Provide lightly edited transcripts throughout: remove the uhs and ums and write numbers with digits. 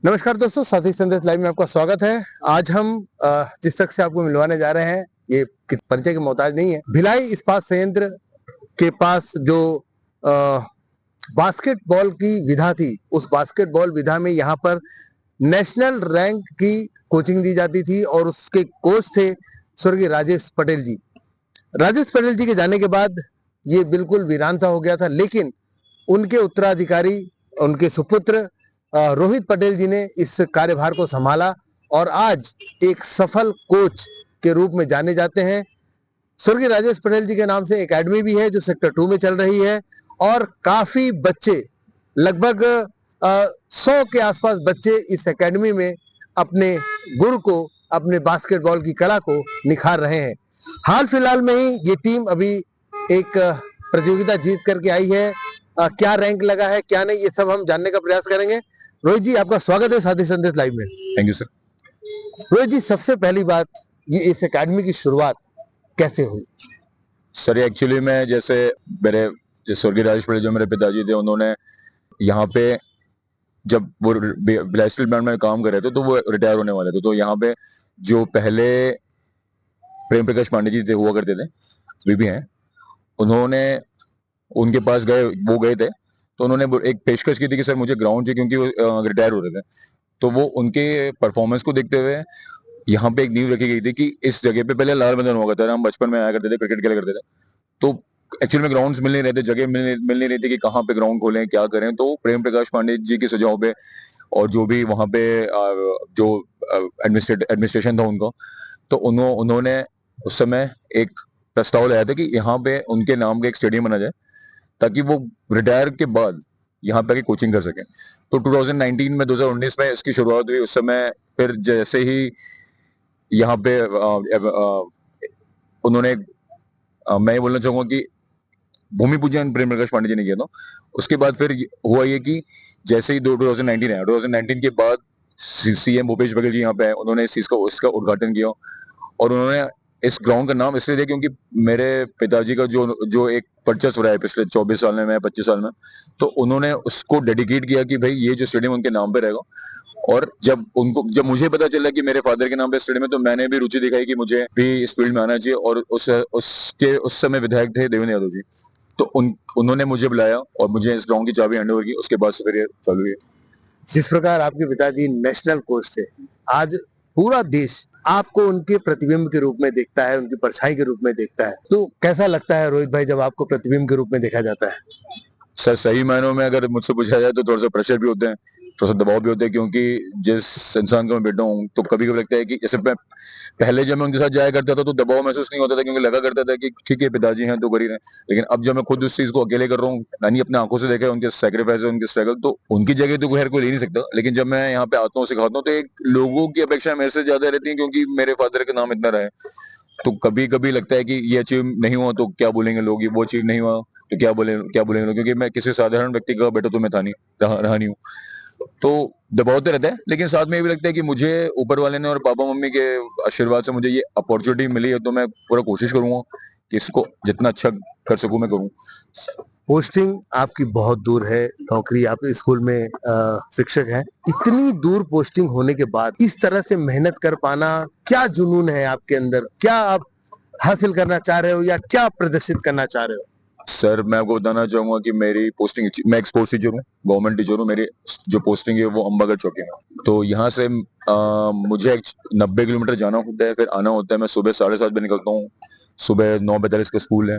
नमस्कार दोस्तों, साथी संदेश लाइव में आपका स्वागत है। आज हम जिस शख्स से आपको मिलवाने जा रहे हैं, ये परिचय के मोहताज नहीं है। भिलाई इस्पात संयंत्र के पास जो अ, बास्केटबॉल की विधा थी, उस बास्केटबॉल विधा में यहाँ पर नेशनल रैंक की कोचिंग दी जाती थी और उसके कोच थे स्वर्गीय राजेश पटेल जी। राजेश पटेल जी के जाने के बाद ये बिल्कुल वीरान सा हो गया था, लेकिन उनके उत्तराधिकारी, उनके सुपुत्र रोहित पटेल जी ने इस कार्यभार को संभाला और आज एक सफल कोच के रूप में जाने जाते हैं। स्वर्गीय राजेश पटेल जी के नाम से एकेडमी भी है जो सेक्टर 2 में चल रही है और काफी बच्चे, लगभग 100 के आसपास बच्चे इस एकेडमी में अपने गुण को, अपने बास्केटबॉल की कला को निखार रहे हैं। हाल फिलहाल में ही ये टीम अभी एक प्रतियोगिता जीत करके आई है। क्या रैंक लगा है, क्या नहीं, ये सब हम जानने का प्रयास करेंगे। रोहित जी, आपका स्वागत है साथी संदेश लाइव में। Thank you sir. Rohit ji, सबसे पहली बात, ये इस एकेडमी की शुरुआत कैसे हुई? सर एक्चुअली मैं जैसे मेरे जो स्वर्गीय राजेश पटेल जो मेरे पिताजी थे, उन्होंने यहाँ पे जब वो बिलासपुर बैंड में काम कर रहे थे तो वो रिटायर होने वाले थे, तो यहाँ पे जो पहले प्रेम प्रकाश पांडे जी थे, हुआ करते थे, वे भी हैं, उन्होंने उनके पास गए थे, तो उन्होंने एक पेशकश की थी कि सर मुझे ग्राउंड चाहिए, क्योंकि वो रिटायर हो रहे थे। तो वो उनके परफॉर्मेंस को देखते हुए यहाँ पे एक नींव रखी गई थी कि इस जगह पे पहले लाल मैदान हुआ करता था, हम बचपन में आया करते थे, क्रिकेट खेला करते थे, तो एक्चुअली में ग्राउंड्स मिल नहीं रहे थे, जगह मिल नहीं रही थी कि कहाँ पे ग्राउंड खोलें, क्या करें। तो प्रेम प्रकाश पांडे जी के सुझाव पे और जो भी वहाँ पे जो एडमिनिस्ट्रेशन था उनका, तो उन्होंने उस समय एक प्रस्ताव लाया था कि यहाँ पे उनके नाम का एक स्टेडियम बना जाए, ताकि वो रिटायर के बाद यहाँ पे कोचिंग कर सकें। तो 2019 में इसकी शुरुआत हुई। उस समय फिर जैसे ही यहाँ पे उन्होंने मैं ये बोलना चाहूंगा कि भूमि पूजन प्रेम प्रकाश पांडे जी ने किया था। उसके बाद फिर हुआ ये कि जैसे ही 2019 आया, 2019 के बाद सीएम भूपेश बघेल जी यहाँ पे आए, उन्होंने इस चीज का उसका उद्घाटन किया और उन्होंने इस ग्राउंड का नाम इसलिए दिया क्योंकि मेरे पिताजी का जो जो एक वर्चस्व रहा है पिछले 24 साल में, 25 साल में, तो उन्होंने उसको डेडिकेट किया कि भाई ये जो स्टेडियम उनके नाम पे रहेगा। और जब मुझे पता चला कि मेरे फादर के नाम पे स्टेडियम है, तो मैंने भी रुचि दिखाई कि मुझे भी इस फील्ड में आना चाहिए। और उस समय विधायक थे देवेंद्र यादव जी, तो उन्होंने मुझे बुलाया और मुझे इस ग्राउंड की चाबी हैंड ओवर की। उसके बाद से फिर ये चालू हुई। जिस प्रकार आपके पिताजी नेशनल कोच थे, आज पूरा देश आपको उनके प्रतिबिंब के रूप में देखता है, उनकी परछाई के रूप में देखता है, तो कैसा लगता है रोहित भाई जब आपको प्रतिबिंब के रूप में देखा जाता है? सर सही मायनों में अगर मुझसे पूछा जाए तो थोड़ा सा प्रेशर भी होते हैं, थोड़ा सा दबाव भी होता है, क्योंकि जिस इंसान का मैं बेटा हूँ, तो कभी कभी लगता है कि जैसे मैं पहले जब मैं उनके साथ जाया करता था तो दबाव महसूस नहीं होता था, क्योंकि लगा करता था कि ठीक है पिताजी हैं तो कर ही रहे। लेकिन अब जब मैं खुद उस चीज को अकेले कर रहा हूँ, मैंने अपने आंखों से देखा है उनके सेक्रीफाइस, उनके स्ट्रगल, तो उनकी जगह तो खैर कोई ले नहीं सकता। लेकिन जब मैं यहाँ पे आता हूँ, सिखाता हूँ, तो एक लोगों की अपेक्षा मेरे से ज्यादा रहती है, क्योंकि मेरे फादर का नाम इतना रहा है। तो कभी कभी लगता है कि ये अचीव नहीं हुआ तो क्या बोलेंगे लोग, ये वो अचीव नहीं हुआ तो क्या बोलेंगे लोग, क्योंकि मैं किसी साधारण व्यक्ति का बेटा तो मैं था नहीं, रहा नहीं हूँ। तो दबाव तो रहता है, लेकिन साथ में ये भी लगता है कि मुझे ऊपर वाले ने और पापा मम्मी के आशीर्वाद से मुझे ये अपॉर्चुनिटी मिली है, तो मैं पूरा कोशिश करूंगा कि इसको जितना अच्छा कर सकूं मैं करूं। पोस्टिंग आपकी बहुत दूर है, नौकरी, आप स्कूल में शिक्षक हैं। इतनी दूर पोस्टिंग होने के बाद इस तरह से मेहनत कर पाना, क्या जुनून है आपके अंदर? क्या आप हासिल करना चाह रहे हो या क्या प्रदर्शित करना चाह रहे हो? सर मैं आपको बताना चाहूंगा कि मेरी पोस्टिंग, मैं एक स्पोर्ट्स टीचर हूँ, गवर्नमेंट टीचर हूँ। मेरी जो पोस्टिंग है वो अंबागढ़ चौकी में। तो यहाँ से मुझे 90 किलोमीटर जाना होता है, फिर आना होता है। मैं सुबह 7:30 बजे निकलता हूँ, सुबह 9:45 का स्कूल है,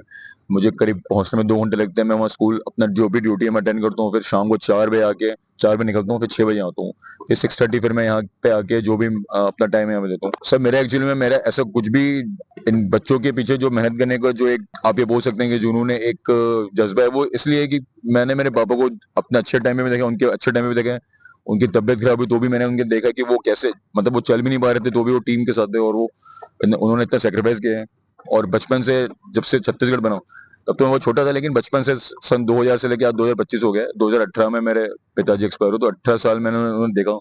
मुझे करीब पहुंचने में 2 घंटे लगते हैं। मैं वहाँ स्कूल अपना जो भी ड्यूटी है मैं अटेंड करता हूँ, फिर शाम को 4 बजे निकलता हूँ, फिर 6 बजे आता हूँ, फिर 6:30 फिर मैं यहाँ पे आके जो भी अपना टाइम है मैं देता हूँ। सर मेरा एक्चुअली में मेरा ऐसा कुछ भी, इन बच्चों के पीछे जो मेहनत करने का जो एक आप ये बोल सकते हैं कि जुनून है, एक जज्बा है, वो इसलिए है कि मैंने मेरे पापा को अपने अच्छे टाइम में भी देखा, उनके अच्छे टाइम में भी देखा। उनकी तबियत खराब हुई तो भी मैंने उनके देखा कि वो कैसे, मतलब वो चल भी नहीं पा रहे थे तो भी वो टीम के साथ थे, और वो उन्होंने इतना सेक्रीफाइस किया है। और बचपन से, जब से छत्तीसगढ़ बना तब तो मैं वो छोटा था, लेकिन बचपन से सन 2000 से लेकर आज 2025 हो गया, 2018 में मेरे पिताजी एक्सपायर हुए, तो 18 साल मैंने उन्होंने देखा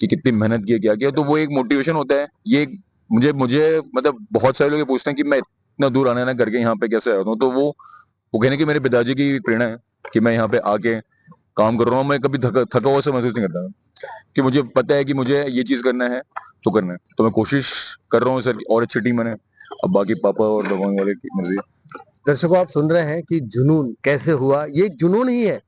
कि कितनी मेहनत की, क्या किया। तो वो एक मोटिवेशन होता है। ये मुझे मुझे मतलब बहुत सारे लोग ये पूछते हैं कि मैं इतना दूर आना ना करके यहाँ पे कैसे आया हूँ, तो वो कहने की मेरे पिताजी की प्रेरणा है कि मैं यहाँ पे आके काम कर रहा हूँ, मैं कभी थका हुआ से महसूस नहीं करता कि मुझे पता है कि मुझे ये चीज करना है तो करना है। तो मैं कोशिश कर रहा हूँ सर और अच्छी टीम बने। अब बाकी पापा और भगवान वाले की मर्जी है। दर्शकों, आप सुन रहे हैं कि जुनून कैसे हुआ। ये एक जुनून ही है,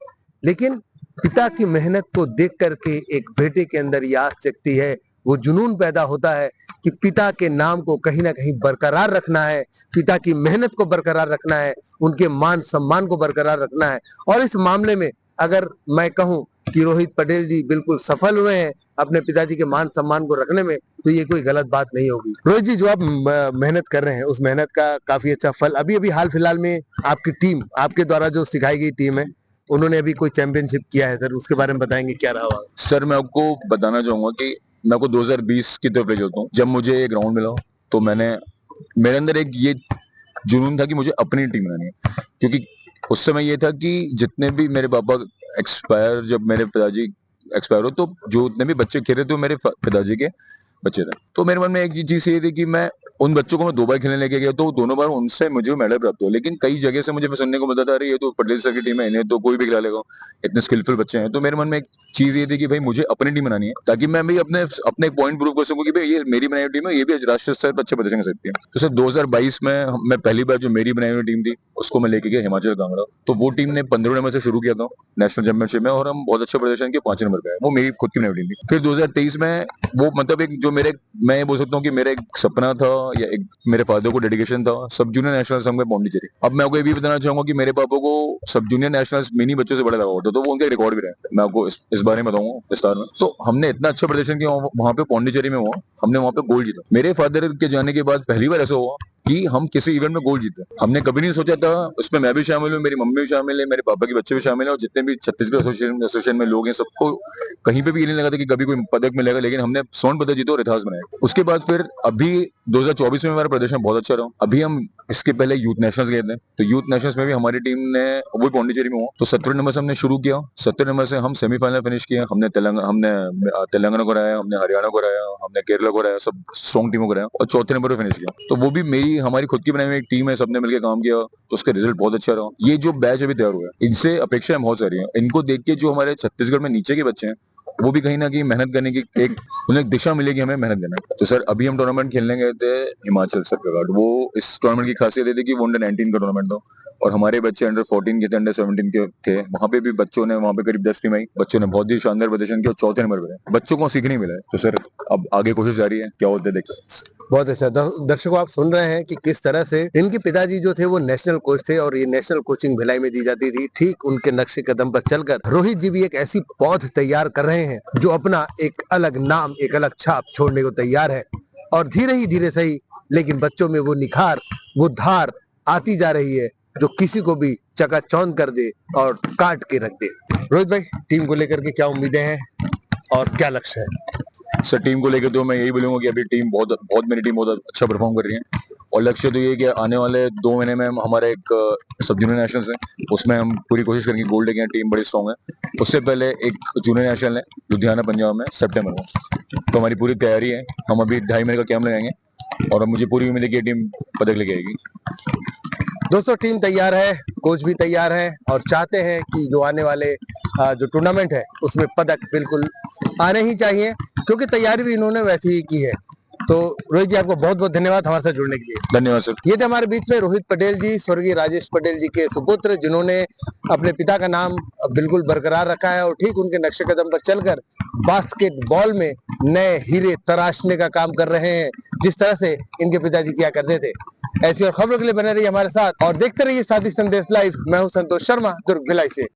लेकिन पिता की मेहनत को देख करके एक बेटे के अंदर ये आस जगती है, वो जुनून पैदा होता है कि पिता के नाम को कहीं ना कहीं बरकरार रखना है, पिता की मेहनत को बरकरार रखना है, उनके मान सम्मान को बरकरार रखना है। और इस मामले में अगर मैं कहूं कि रोहित पटेल जी बिल्कुल सफल हुए हैं अपने पिताजी के मान सम्मान को रखने में, तो ये कोई गलत बात नहीं होगी। रोहित जी, जो आप मेहनत कर रहे हैं उस मेहनत का काफी अच्छा फल अभी अभी हाल फिलहाल में आपकी टीम, आपके द्वारा जो सिखाई गई टीम है, उन्होंने अभी कोई चैंपियनशिप किया है सर, उसके बारे में बताएंगे क्या रहा हुआ? सर मैं आपको बताना चाहूंगा कि मैं आपको 2020 की तरफ ले जाता हूँ। जब मुझे एक ग्राउंड मिला तो मेरे अंदर एक ये जुनून था कि मुझे अपनी टीम बनानी है, क्योंकि उस समय ये था कि जितने भी मेरे पापा जब मेरे पिताजी एक्सपायर हो, तो जो उतने भी बच्चे खेल रहे थे वो मेरे पिताजी के बच्चे थे। तो मेरे मन में एक चीज ये थी कि मैं उन बच्चों को मैं 2 बार खेलने लेके गया, तो दोनों बार उनसे मुझे मेडल प्राप्त हुआ। लेकिन कई जगह से मुझे सुनने को मिलता था, अरे ये तो पटेल सर की टीम है, इन्हें तो कोई भी खिला लेगा, इतने स्किलफुल बच्चे हैं। तो मेरे मन में एक चीज ये थी कि भाई मुझे अपनी टीम बनानी है, ताकि मैं भी अपने अपने एक पॉइंट प्रूव कर सकूं कि भाई ये मेरी बनाई हुई टीम है, ये भी राष्ट्रीय स्तर पर अच्छे प्रदर्शन कर सकती है। तो सर 2022 में मैं पहली बार जो मेरी बनाई हुई टीम थी उसको मैं लेके गया हिमाचल कांगड़ा। तो वो टीम ने 15 नंबर से शुरू किया था नेशनल चैंपियनशिप में, और हम बहुत अच्छा प्रदर्शन किया, 5 नंबर पे आए। वो मेरी खुद की बनाई हुई टीम थी। फिर 2023 में वो मतलब एक जो मैं ये बोल सकता हूँ कि मेरा एक सपना था या एक मेरे फादर को डेडिकेशन था, सब जूनियर नेशनल्स में पौंडीचेरी। अब मैं आपको ये भी बताना चाहूंगा कि मेरे पापा को सब जूनियर नेशनल्स मिनी बच्चों से बड़ा लगा होता, तो वो उनका रिकॉर्ड भी रहा है। मैं आपको इस बारे में बताऊंगा विस्तार में। तो हमने इतना अच्छा प्रदर्शन किया वहां पे पौंडीचेरी में हुआ, हमने वहां पे गोल्ड जीता। मेरे फादर के जाने के बाद पहली बार ऐसा हुआ कि हम किसी इवेंट में गोल्ड जीते। हमने कभी नहीं सोचा था, उसमें मैं भी शामिल हूँ, मेरी मम्मी भी शामिल है, मेरे पापा के बच्चे भी शामिल है, और जितने भी छत्तीसगढ़ एसोसिएशन में लोग हैं, सबको कहीं पे भी ये नहीं लगा था कि कभी कोई पदक मिलेगा, लेकिन हमने स्वर्ण पदक जीता और इतिहास बनाया। उसके बाद फिर अभी 2024 में हमारा प्रदर्शन बहुत अच्छा रहा। अभी हम इसके पहले यूथ नेशनल्स गए थे, तो यूथ नेशनल्स में भी हमारी टीम ने, वो पौंडीचेरी में हुआ, तो 17 नंबर से हमने शुरू किया। 17 नंबर से हम सेमीफाइनल फिनिश किया। हमने तेलंगाना को हराया, हमने हरियाणा को हराया, हमने केरला को हराया, सब स्ट्रॉन्ग टीमों को हराया, और चौथे नंबर पर फिनिश किया। तो वो भी हमारी खुद की बनाई हुई एक टीम है, सबने मिलकर काम किया, तो उसका रिजल्ट बहुत अच्छा रहा। ये जो बैच अभी तैयार हुआ है, इनसे अपेक्षाएं बहुत सारी हैं। इनको देख के जो हमारे छत्तीसगढ़ में नीचे के बच्चे हैं, वो भी कहीं ना कहीं मेहनत करने की उन्हें एक दिशा मिलेगी, हमें मेहनत करना है। तो सर अभी हम टूर्नामेंट खेलने गए थे हिमाचल सर। वो इस टूर्नामेंट की खासियत ये थी कि वो अंडर 19 का टूर्नामेंट था, और हमारे बच्चे अंडर 14 के थे, अंडर 17 के थे। वहां पे भी बच्चों ने, वहां पे करीब 10 टीम आई, बच्चों ने बहुत ही शानदार प्रदर्शन किया और चौथे नंबर पर रहे। बच्चों को सीखने मिला है। तो सर अब आगे कोशिश जारी है, क्या होता है देखते हैं। बहुत अच्छा। दर्शकों, आप सुन रहे हैं कि किस तरह से इनके पिताजी जो थे वो नेशनल कोच थे, और ये नेशनल कोचिंग भिलाई में दी जाती थी। ठीक उनके नक्शे कदम पर चलकर रोहित जी भी एक ऐसी पौध तैयार कर रहे हैं जो अपना एक अलग नाम, एक अलग छाप छोड़ने को तैयार है। और धीरे ही धीरे सही, लेकिन बच्चों में वो निखार, वो धार आती जा रही है जो किसी को भी चकाचौंध कर दे और काट के रख दे। रोहित भाई, टीम को लेकर के क्या उम्मीदें हैं और क्या लक्ष्य है? सर टीम को लेकर तो मैं यही बोलूंगा कि अभी टीम बहुत मेरी टीम बहुत अच्छा परफॉर्म कर रही है, और लक्ष्य तो ये है कि आने वाले 2 महीने में हमारा एक सब जूनियर नेशनल्स है, उसमें हम पूरी कोशिश करेंगे गोल्ड लेके। टीम बड़ी स्ट्रॉन्ग है। उससे पहले एक जूनियर नेशनल है लुधियाना पंजाब में सितंबर में, तो हमारी पूरी तैयारी है। हम अभी 2.5 महीने का कैंप लगाएंगे, और मुझे पूरी उम्मीद है कि टीम पदक लेके आएगी। दोस्तों, टीम तैयार है, कोच भी तैयार है, और चाहते हैं कि जो आने वाले जो टूर्नामेंट है उसमें पदक बिल्कुल आने ही चाहिए, क्योंकि तैयारी भी इन्होंने वैसी ही की है। तो रोहित जी, आपको बहुत बहुत धन्यवाद हमारे साथ जुड़ने के लिए। धन्यवाद सर। ये थे हमारे बीच में रोहित पटेल जी, स्वर्गीय राजेश पटेल जी के सुपुत्र, जिन्होंने अपने पिता का नाम बिल्कुल बरकरार रखा है, और ठीक उनके नक्शे कदम पर चलकर बास्केटबॉल में नए हीरे तराशने का काम कर रहे हैं, जिस तरह से इनके पिताजी किया करते थे। ऐसी और खबरों के लिए बने रहिए हमारे साथ और देखते रहिए साथी संदेश लाइव। मैं हूं संतोष शर्मा, दुर्ग भिलाई से।